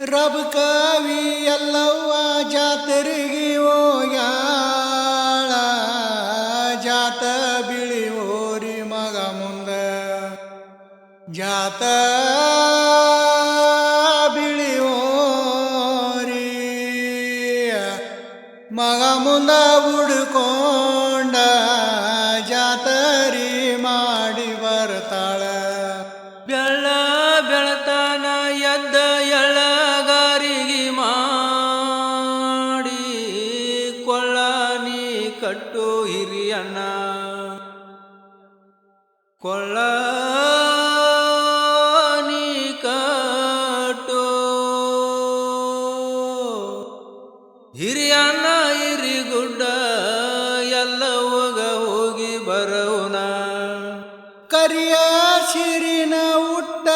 Rub ಕವಿ ಎಲ್ಲವ್ವ ಜಾತರಿಗೆ ಹೋಗ್ಯಾಳ ಜಾತ ಬಿಳಿ ಓರಿ ಮಗ ಮುಂದ ಜಾತ ಬಿಳಿ ಓರಿ ಮಗ ಮುಂದ ಹುಡ್ಕೊಂಡ ಜಾತರಿ ಮಾಡಿ ಬರ್ತಾಳ ಬೆಳ್ಳ ಬೆಳತಾನ ಎದ್ದ ಎಳ್ಳಗಾರಿಗೆ ಮಾಡಿ ಕೊಳ್ಳ ನೀ ಕಟ್ಟು ಹಿರಿಯಣ್ಣ ಕೊಳ್ಳ ನೀ ಕಟ್ಟು ಹಿರಿಯಣ್ಣ ಹಿರಿಗುಡ್ಡ ಎಲ್ಲವಗ ಹೋಗಿ ಬರೋಣ ಕರಿಯ ಶಿರಿನ ಉಟ್ಟ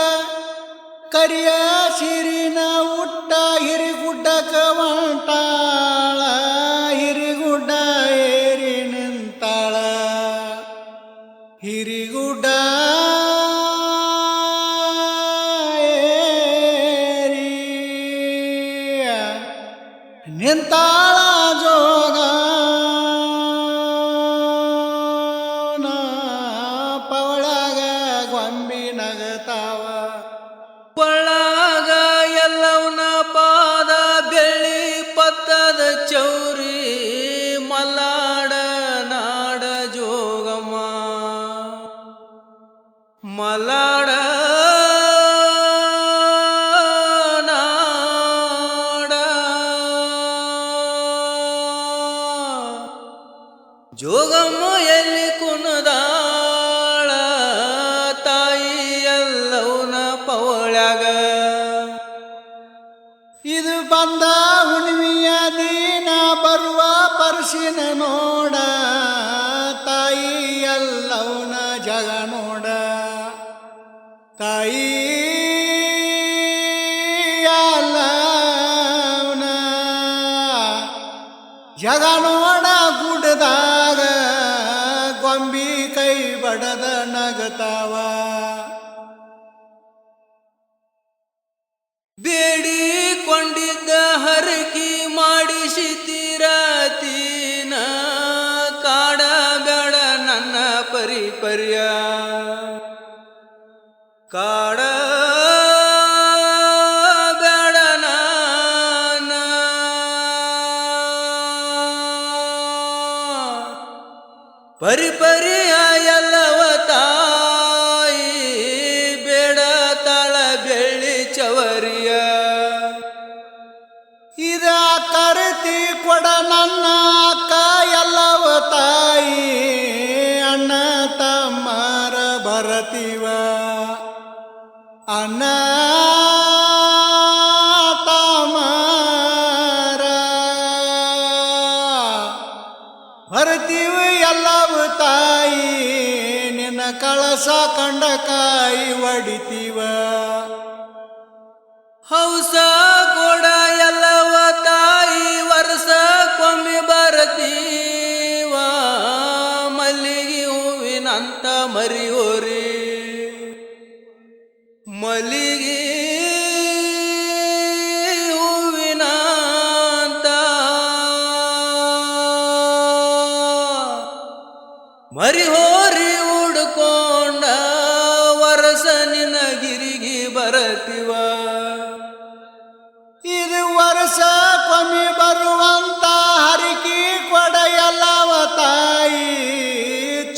ಕರಿಯ ಶಿರಿನ ಉಟ್ಟ ಹಿರಿಗುಡ್ಡಕ ಹೊಂಟಾಳ ಹಿರಿಗುಡ್ಡ ಏರಿ ನಿಂತಾಳ ಹಿರಿಗುಡ್ಡ ಏರಿ ನಿಂತಾಳ ಜೋಗ ಪವಳಗ ಗೊಂಬಿ ನಗತಾವ ಕೊಳ್ಳಾಗ ಎಲ್ಲವನ ಪಾದ ಬೆಳ್ಳಿ ಪತ್ತದ ಚೌರಿ ಮಲ್ಲಾಡ ನಾಡ ಜೋಗಮ್ಮ ಮಲ್ಲಾಡ ನಾಡ ಜೋಗಮ್ಮ ಎಲ್ಲಿ ಕುಣದಾಳ ತಾಯಿ ಎಲ್ಲವನ ಪವಳ್ಯಾಗ ಇದು ಬಂದ ಹುಣ್ಣಿಮೆಯ ದಿನ ಬರುವ ಪರ್ಸಿನ ನೋಡ ತಾಯಿ ಎಲ್ಲವನ ಜಗ ನೋಡ ತಾಯಿ ಎಲ್ಲವನ ಜಗ ನೋಡ ಗುಡ್ಡದಾಗ ಗೊಂಬಿ ಕೈ ಬಡದ ನಗತಾವ ಬೇಡಿಕೊಂಡಿದ್ದ ಹರಕಿ ಮಾಡಿಸಿತಿರತೀನ ಕಾಡ ಬೇಡ ನನ್ನ ಪರಿಪರ್ಯ ಕಾಡ ಬೇಡ ನಾನ ಪರಿಪರ್ಯ ಎಲ್ಲವ ತಾಯಿ ಬೇಡ ತಾಳ ಬೆಳ್ಳಿ ಚವರಿಯ ಇದ ಕರ್ತಿ ಕೊಡ ನನ್ನ ಅಕ್ಕ ಎಲ್ಲವ ತಾಯಿ ಅಣ್ಣ ತಮ್ಮರ ಬರತೀವ ಅಣ್ಣ ತಮ್ಮರ ಬರತೀವ ಎಲ್ಲವ ತಾಯಿ ನಿನ್ನ ಕಳಸ ಕಂಡ ಕಾಯಿ ಒಡಿತೀವ ಹೌಸ ಕೊಡ ಎಲ್ಲವ ತಾಯಿ ವರ್ಷಕ್ಕೊಮ್ಮೆ ಬರತೀವ ಮಲ್ಲಿಗೆ ಹೂವಿನಂತ ಮರಿಯೋರಿ ಮಲ್ಲಿಗೆ ಹೂವಿನಂತ ಮರಿಹೋರಿ ಉಡ್ಕೊಂಡ ವರಸ ನಿನ್ನ ಗಿರಿಗೆ ಬರತೀವ ಇದು ವರ್ಷ ಕೊಮ್ಮೆ ಬರುವಂತ ಹರಿಕಿ ಕೊಡ ಎಲ್ಲವ ತಾಯಿ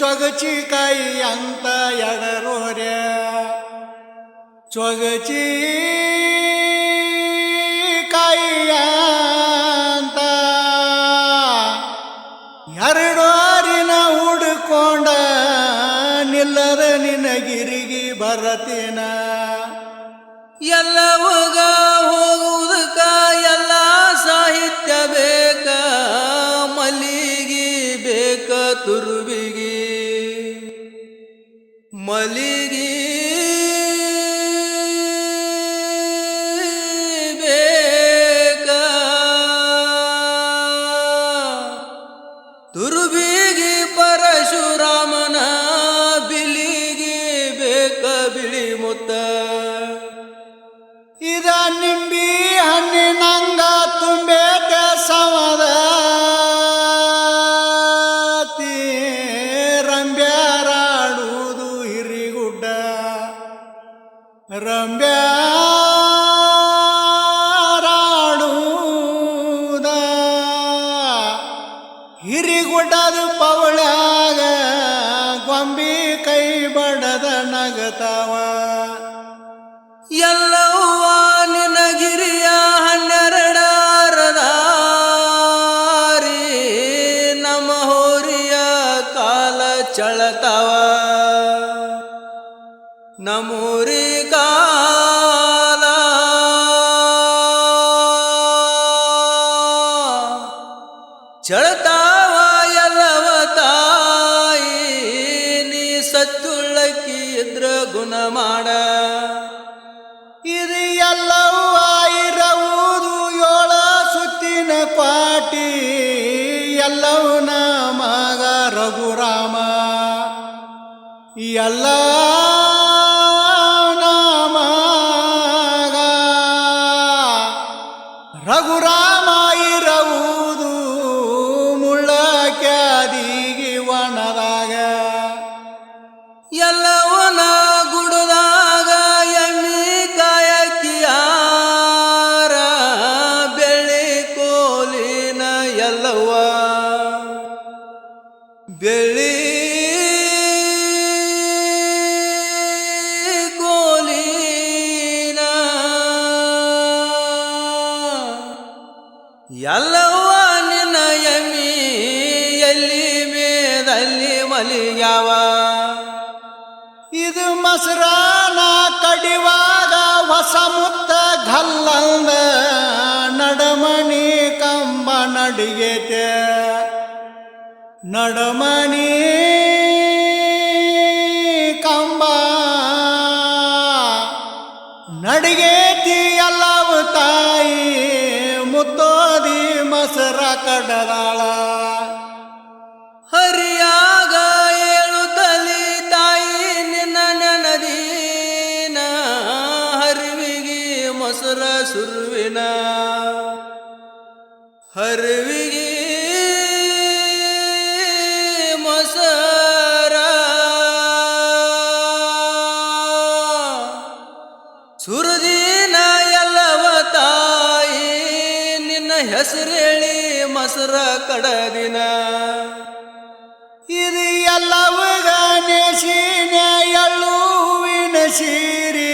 ಚೊಗಚಿ ಕೈ ಅಂತ ಎಡರೋರ್ಯ ಚೊಗಚಿ ಕೈ ಅಂತ ಎರಡೋರಿನ ಹುಡ್ಕೊಂಡ ನಿಲ್ಲದ ನಿನ್ನ ಗಿರಿಗೆ ಬರತೀನ ಎಲ್ಲವಗ ಹೋಗುವುದಕ್ಕ ಎಲ್ಲ ಸಾಹಿತ್ಯ ಬೇಕ ಮಲ್ಲಿಗೆ ಬೇಕ ತುರುಬಿಗಿ ಮಲ್ಲಿಗೆ ಬೇಕ ತುರುಬಿಗಿ ಪರಶುರಾಮನ ಬಿಲಿಗೆ ಬೇಕ ಬಿಳಿ ಮುತ್ತ ಇದ ನಿಂಬಿ ಚಳತಾವ ಎಲ್ಲವ ತಾಯಿ ನೀ ಸತ್ತುಳ್ಳಕ್ಕಿ ಇದ್ರ ಗುಣ ಮಾಡ. ಇದು ಎಲ್ಲವೂ ಇರವುದು ಏಳ ಸುತ್ತಿನ ಕ್ವಾಟಿ ಎಲ್ಲವೂ ನಮಗ ರಘುರಾಮ ಎಲ್ಲ ನಮಗ ರಘುರಾಮ ಇರವುದು ಮುಳ್ಳ ಕ್ಯಾದಿಗೆ ವನದಾಗ ಎಲ್ಲವನ ಗುಡದಾಗ ಎಮ್ಮಿ ಕಾಯಕಿಯಾರ ಬೆಳ್ಳಿ ಕೋಲಿನ ಎಲ್ಲವ್ವ ಬೆಳ್ಳಿ ಕೋಲಿನ ಎಲ್ಲವ್ವ ನಿನ್ನ ಎಮ್ಮಿ ಎಲ್ಲಿ ಮೇದಲ್ಲಿ ಮಲಿಗ್ಯಾವ. ಇದು ಮೊಸರಾನ ಕಡಿವಾಗ ಹೊಸ ಮುತ್ತ ಗಲ್ಲಂದ ನಡಮಣಿ ಕಂಬ ನಡಿಗೆತೆ ನಡಮಣಿ ಕಂಬ ನಡಿಗೆತಿ ಎಲ್ಲವು ತಾಯಿ ಮುತ್ತೋದಿ ಮೊಸರ ಕಡದಾಳ. ಹರಿಯಾಗ ಏಳುತ್ತಲಿ ತಾಯಿ ನಿನ್ನ ನೆನದೀನ ಹರಿವಿಗಿ ಮೊಸರ ಸುರುವಿನ ಹರಿವಿಗಿ ಮೊಸರ ಸುರುದಿನ ಎಲ್ಲವ ತಾಯಿ ನಿನ್ನ ಹೆಸರೇಳಿ ಮೊಸರ ಕಡದಿನ. ಇದು ಎಲ್ಲವಗ ನೆಸಿನ ಎಳ್ಳುವಿನ ಸೀರಿ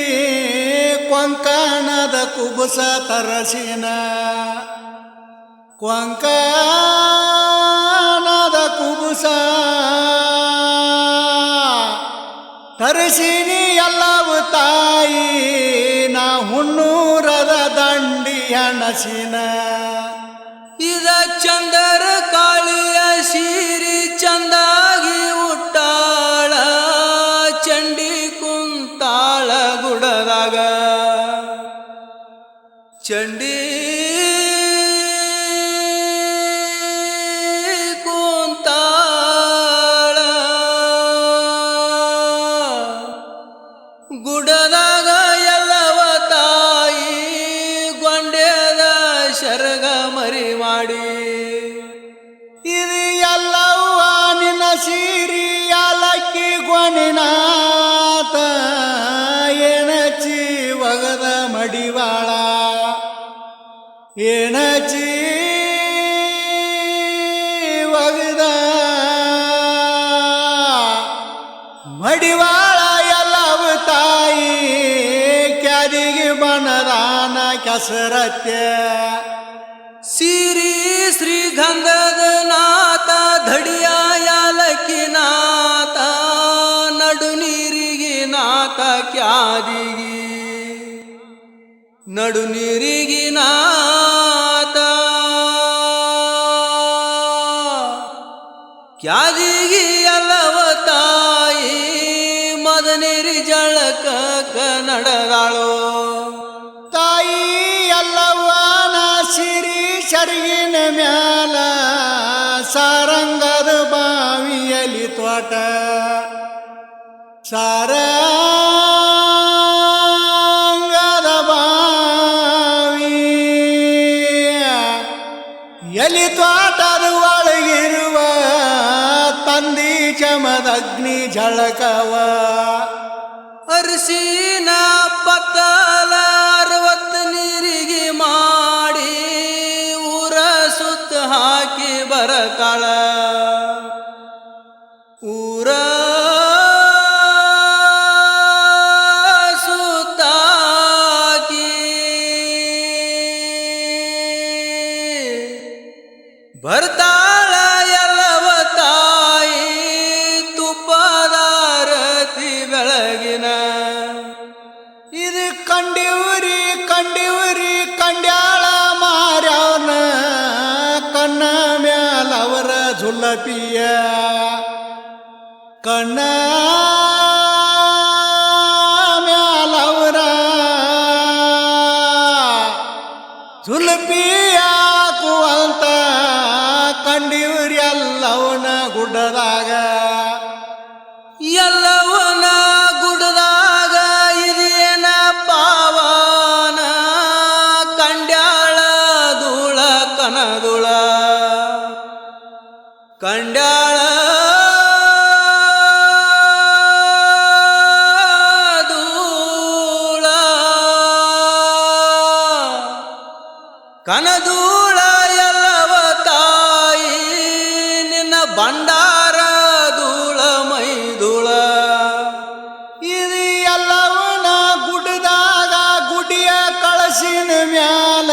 ಕೊಂಕಣದ ಕುಬುಸ ತರಸಿನ ಕೊಂಕಣದ ಕುಬುಸ ತರಸಿನಿ ಎಲ್ಲವು ತಾಯಿ ನಾ ಹುಣ್ಣೂರದ ದಂಡಿ ಹಣಸಿನ. ಇದ ಚಂದರ ಕಾಳಿಯ ಸೀರಿ ಚಂದಾಗಿ ಉಟ್ಟಾಳ ಚಂಡಿ ಕುಂತಾಳ ಗುಡದಾಗ ಚಂಡಿ ಕುಂತಾಳ ಗುಡದಾಗ ಎಲ್ಲವ ತಾಯಿ ಗೊಂಡೆದ ಶರಗ ಮರಿ ಮಾಡಿ. ಇದು ಎಲ್ಲವ್ವ ನಿನ್ನ ಸೀರಿ ಯಾಲಕ್ಕಿ ಗೊಣಿನಾಥ ಏನಚಿ ಒಗದ ಮಡಿವಾಳ ಏನಚಿ ಒಗದ ಮಡಿವಾಳ ಎಲ್ಲವು ತಾಯಿ ಕ್ಯಾದಿಗೆ ಬಣದಾನ ಕೆಸರತ್ಯ ಸಿರಿ ಶ್ರೀಗಂಧದ ನಾಥ ಧಡಿಯ ಯಾಲಕ್ಕಿ ನಾಥ ನಡು ನೀರಿಗೆ ನಾಥ ಕ್ಯಾದಿಗಿ ನಡು ನೀರಿಗೆ ನಾಥ ಕ್ಯಾದಿಗಿ ಎಲ್ಲವ ತಾಯಿ ಮದನೇರಿ ಜಳಕ ನಡೆದಾಳೋ. ತಾಯಿ ಎಲ್ಲವ್ವನ ಸಿರಿ ಸರಿಗಿನ ಮ್ಯಾಲ ಸಾರಂಗದ ಬಾವಿಯಲ್ಲಿ ತೋಟ ಸಾರಂಗದ ಬಾವಿ ಎಲಿ ತೋಟದ ಒಳಗಿರುವ ತಂದಿ ಚಮದಗ್ನಿ ಝಳಕವ ಅರಸಿನ ಪತ್ತಲ 60 ನೀರಿಗೆ ಮಾಡಿ ಊರ ಸುತ್ತ ಹಾಕಿ ಬರತಾಳ ಊರ ಸುತ್ತಾಕಿ ಬರ್ತಾಳ ಎಲ್ಲವ ತಾಯಿ ತುಪ್ಪದಾರತಿ ಬೆಳಗಿನ. ಇದು ಕಂಡಿವ್ರಿ ಕಂಡ್ಯಾಳ ಮಾರ್ಯಾವನ ಕಣ್ಣ ಮ್ಯಾಲ ಜುಲಪಿಯ ಕಣ್ಣ ಮ್ಯಾಲವರ ಜುಲಪಿಯಾಕುವಂತ ಕಂಡಿವ್ರಿ ಎಲ್ಲವನ ಗುಡ್ಡದಾಗ ಎಲ್ಲವನ ಗುಡ್ಡದಾಗ ಇದೇನ ಪಾವನ ಕಂಡ್ಯಾಳ ಧೂಳ ಕನದುಳ ಕಂಡ್ಯಾಳ ಧೂಳ ಕನಧೂಳ ಎಲ್ಲವ ತಾಯಿ ನಿನ್ನ ಭಂಡಾರ ಧೂಳ ಮೈದುಳ ಇದು ಎಲ್ಲವನ ಗುಡ್ಡದಾಗ ಗುಡಿಯ ಕಳಸಿನ ಮ್ಯಾಲ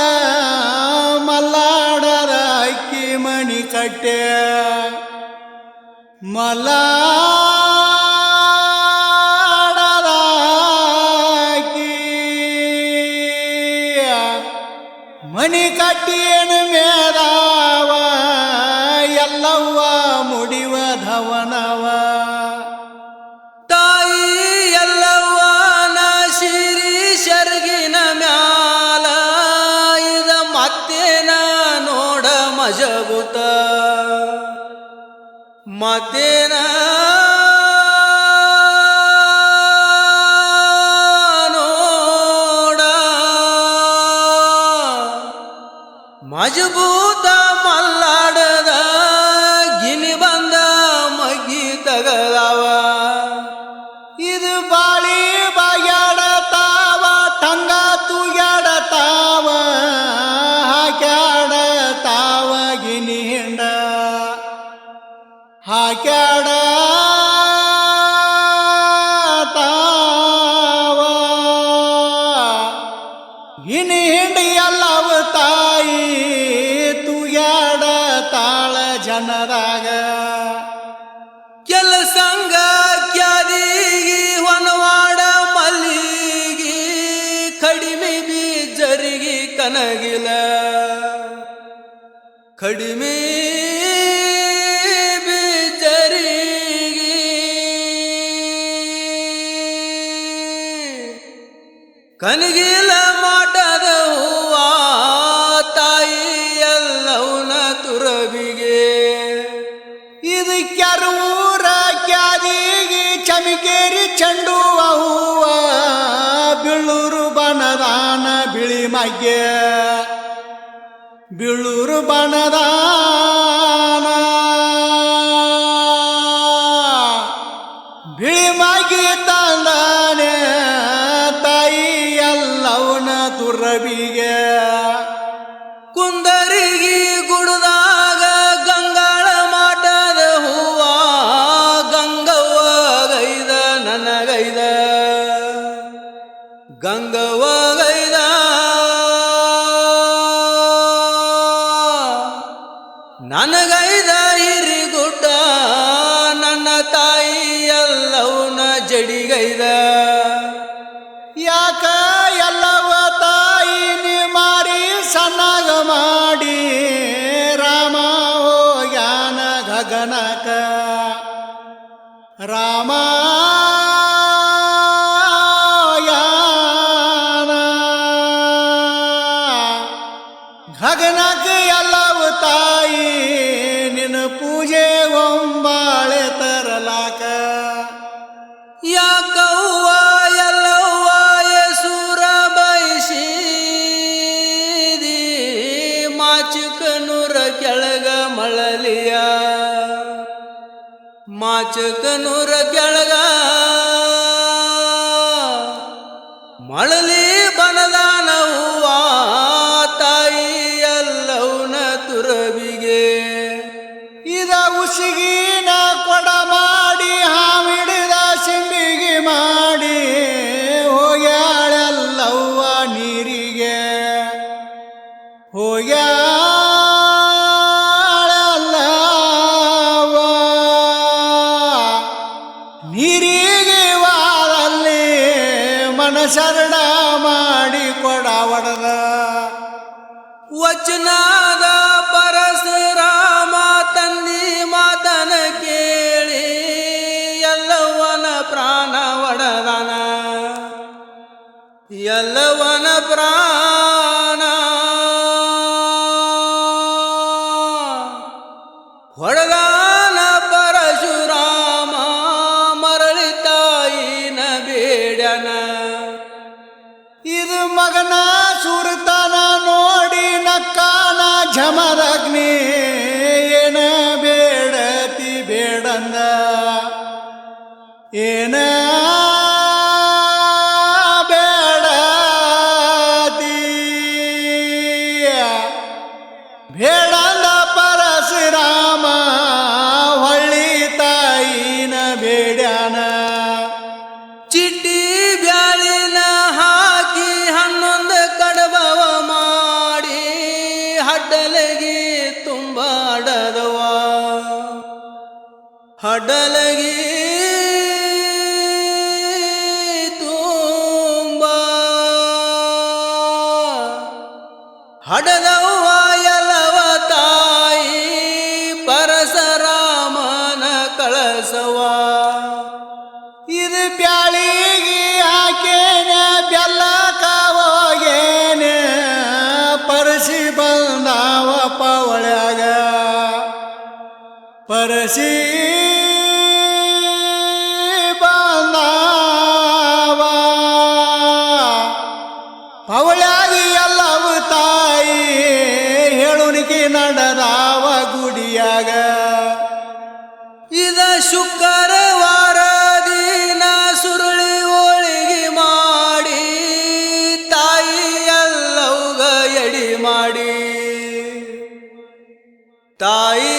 ಮಲ್ಲಾಡರ ಅಕ್ಕಿ ಮಣಿ ಕಟ್ಟೆ ಮಲ್ಲಾಡರ ಅಕ್ಕಿ ಮಣಿ ಕಟ್ಟಿಯನ ಮೇದಾವ ಎಲ್ಲವ್ವ ಮುಡಿವ ಧವನವ ತಾಯಿ ಎಲ್ಲವ್ವನ ಶಿರಿ ಶರ್ಗಿನ ಮ್ಯಾಲ ಇದ ಮತ್ತೇನ ನೋಡ ಮಜಬುತ ಮತ್ತೇನ ನೋಡ ಮಜಬೂತ ಮಲ್ಲಾಡದ ಗಿನಿ ಬಂದ ಮಗ್ಗಿ ತಗದವ ಇದು ಬಾಳಿ ಬಾಗ್ಯಾಡತಾವ ಟಂಗ ತೂಗ್ಯಾಡತಾವ ಹಾಕ್ಯಾಡತಾವ ಗಿನಿ ಹಿಂಡ ಹಾಕ್ಯಾಡತಾವ ಗಿನಿ ಹಿಂಡಿ ಎಲ್ಲವ ತಾಯಿ ತೂಗ್ಯಾಡತಾಳ ಜನರಾಗ ಕೆಲಸಂಗ ಕ್ಯಾದಿಗಿ ಹೊನವಾಡ ಮಲ್ಲಿಗಿ ಕಡಿಮೆ ಬೀಜರಿಗೆ ಕನಗಿಲ ಕಡಿಮೆ ಬೀಜರಿಗೆ ಕನಗಿಲ ಮಾಟದ ಹೂವ ತಾಯಿ ಎಲ್ಲವನ ತುರಬಿಗೆ ಇದು ಕೆರೂರ ಕ್ಯಾದಿಗಿ ಚಮಿಕೇರಿ ಚೆಂಡುವ ಹೂವ ಬೀಳೂರು ಬಣದಾನ ಬಿಳಿ ಮಗ್ಗೆ ಬೀಳೂರು ಬಣದಾನ ಬಿಳಿ ಮಗಿ ತಂದಾನೆ ತಾಯಿ ಎಲ್ಲವನ ತುರಬಿಗೆ ಕುಂದರಿಗಿ ಗುಡ್ದಾಗ ಗಂಗಾಳ ಮಾಟದ ಹೂವ ಗಂಗವ್ವ ಗೈದ ನನಗೈದ ಗಂಗವ್ವ ಗೈದ ನನಗೈದ ಹಿರಿಗುಡ್ಡ ನನ್ನ ತಾಯಿ ಎಲ್ಲವನ ಜಡಿಗೈದ ಯಾಕ ಎಲ್ಲವ ತಾಯಿ ನೀ ಮಾರಿ ಸಣ್ಣಗ ಮಾಡಿ ರಾಮ ಹೋಗ್ಯಾನ ಗಗನಕ ರಾಮ ಹೋಗ್ಯಾನ ಗಗನಕ ಎಲ್ಲವ ತಾಯಿ ನಿನ್ನ ಪೂಜೆ ಒಂಬಾಳೆ ತರಲಾಕ ಯಾಕವ್ವ ಎಲ್ಲವ್ವ ಯಸೂರ ಬಯಸಿದಿ ಮಾಚಕನೂರ ಕೆಳಗ ಮಳಲಿಯ ಮಾಚಕನೂರ ಕೆಳಗ ಮಳಲಿ ಬನದಾನ ಹೂವ ತಾಯಿ ಎಲ್ಲವನ ತುರಬಿಗೆ ಇದ ಉಸಿಗಿನ ಕೊಡ ಮಾಡಿ ಹಾವಿಡಿದ ಸಿಂಬಿಗೆ ಮಾಡಿ ಹೋಗ್ಯಾಳೆಲ್ಲವ್ವ ನೀರಿಗೆ ಹೋಗ್ಯಾಳೆಲ್ಲವ್ವ ನೀರಿಗೆ ವಾರಲ್ಲಿ ಮನಸರಡ ಮಾಡಿ ಕೊಡ ಒಡದ ವಚನದ ಪರಶುರಾಮ ತಂದಿ ಹಡಲಗಿ ತುಂಬ ಹಡದವ ಹಡಲಗಿ ತುಂಬ ಹಡದವ್ವ ಎಲ್ಲವ ತಾಯಿ ಪರಶುರಾಮನ ಕಳಸವ ಇದು ಬ್ಯಾಳಿಗೆ ಹಾಕೇನ ಬೆಲ್ಲಕ ಹೋಗೇನ ಪರಸಿ ಬಂದಾವ ಪವಳ್ಯಾಗ ಪರಸಿ ಬಂದಾವ ಪವಳ್ಯಾಗಿ ಎಲ್ಲವು ತಾಯಿ ಹೇಳುಣಿಕೆ ನಡೆದಾವ ಗುಡಿಯಾಗ ಇದ ಶುಕ್ರವಾರ ದಿನ ಸುರುಳಿ ಹೋಳಿಗೆ ಮಾಡಿ ತಾಯಿ ಎಲ್ಲವ್ಗ ಎಡಿ ಮಾಡಿ ತಾಯಿ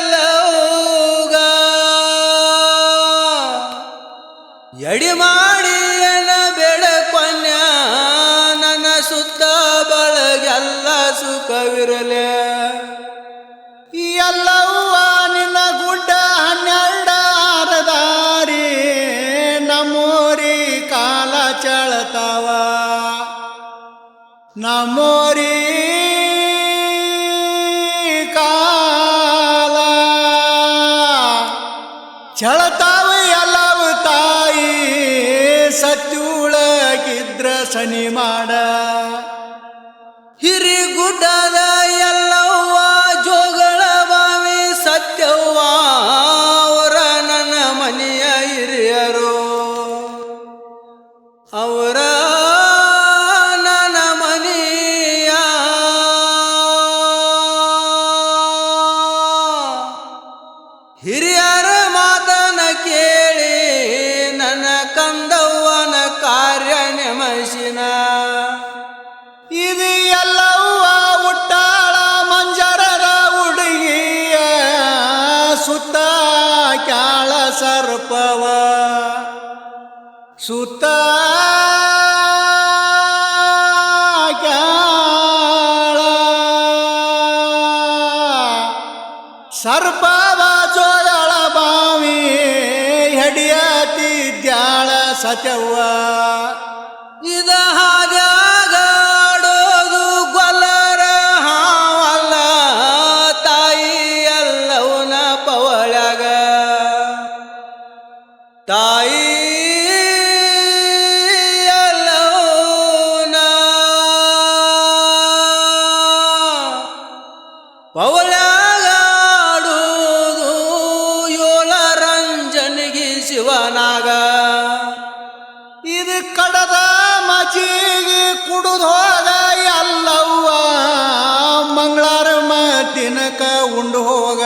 ಎಲ್ಲವ್ಗ ಎಡಿ ಮಾಡಿ ಎನ ಬೇಡಕೊನ್ಯ ನನ್ನ ಸುತ್ತ ಬಳಗೆಲ್ಲ ಸುಖವಿರಲೆ ಎಲ್ಲವ್ವ ನಿನ್ನ ಗುಡ್ಡ 12 ದಾರಿ ನಮ್ಮೋರಿ ಕಾಲ ಚಳತಾವ ನಮ್ಮೋರಿ ಕಾಲ ಚಳತಾವ ಎಲ್ಲವು ತಾಯಿ ಸತ್ಯುಳಗಿದ್ರ ಸನಿ ಮಾಡ ಹಿರಿಗುಡ್ಡದ ಎಲ್ಲವ್ವ ಜೋಗಳ ಬಾವಿ ಸತ್ಯವ್ವ ಅವರ ನನ್ನ ಮನೆಯ ಹಿರಿಯರು ಅವರ ನನ್ನ ಮನೆಯ ಹಿರಿಯರ ಮಾತನ ಕೇಳಿ ನನ್ನ ಕಂದವ್ವನ ಕಾರ್ಯ ನೆಮಸಿನ ಇದು ಎಲ್ಲವ್ವ ಉಟ್ಟಾಳ ಮಂಜರದ ಹುಡುಗಿಯ ಸುತ್ತ ಕ್ಯಾಳ ಸರ್ಪವ ಸುತ್ತ ಕ್ಯಾಳ ಸರ್ಪವ ಜೋಗಳ ಬಾವಿ ಹಿಡಿಯತಿದ್ಯಾಳ ಸತ್ಯವ್ವ ಇದ ಹಾದ್ಯಾಗಾಡೋದು ಗೊಲ್ಲರ ಹಾವಲ್ಲ ತಾಯಿ ಎಲ್ಲವನ ಪವಳ್ಯಾಗ ತಾಯಿ ಎಲ್ಲವನ ಪವಳ್ಯಾಗ ಆಡುವುದು ಯೋಳರಂಜನಿಗೆ ಶಿವನಾಗ ಇದು ಕಡದ ಮಜಿಗೆ ಕುಡಿದು ಹೋಗ ಎಲ್ಲವ್ವ ಮಂಗಳಾರ ಮದ್ದಿನಕ ಉಂಡು ಹೋಗ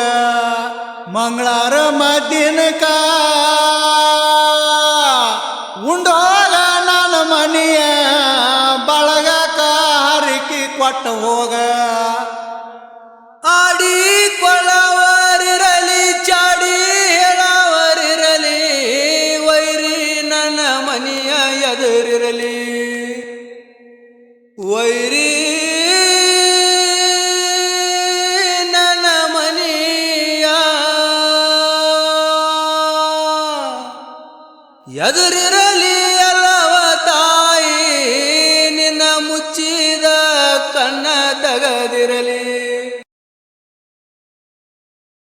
ಮಂಗಳಾರ ಮದ್ದಿನಕ ಉಂಡು ಹೋಗ ನನ್ನ ಮನೆಯ ಬಳಗಕ ಹರಿಕಿ ಕೊಟ್ಟು ಹೋಗ ಆಡಿ ಕೊಳವರಿರಲಿ ಚಾಡಿ ಹೇಳವರಿರಲಿ ವೈರಿ ನನ್ನ ಮನೆಯ ಎದುರಿರಲಿ ವೈರಿ ನನ್ನ ಮನೆಯ ಎದುರಿರಲಿ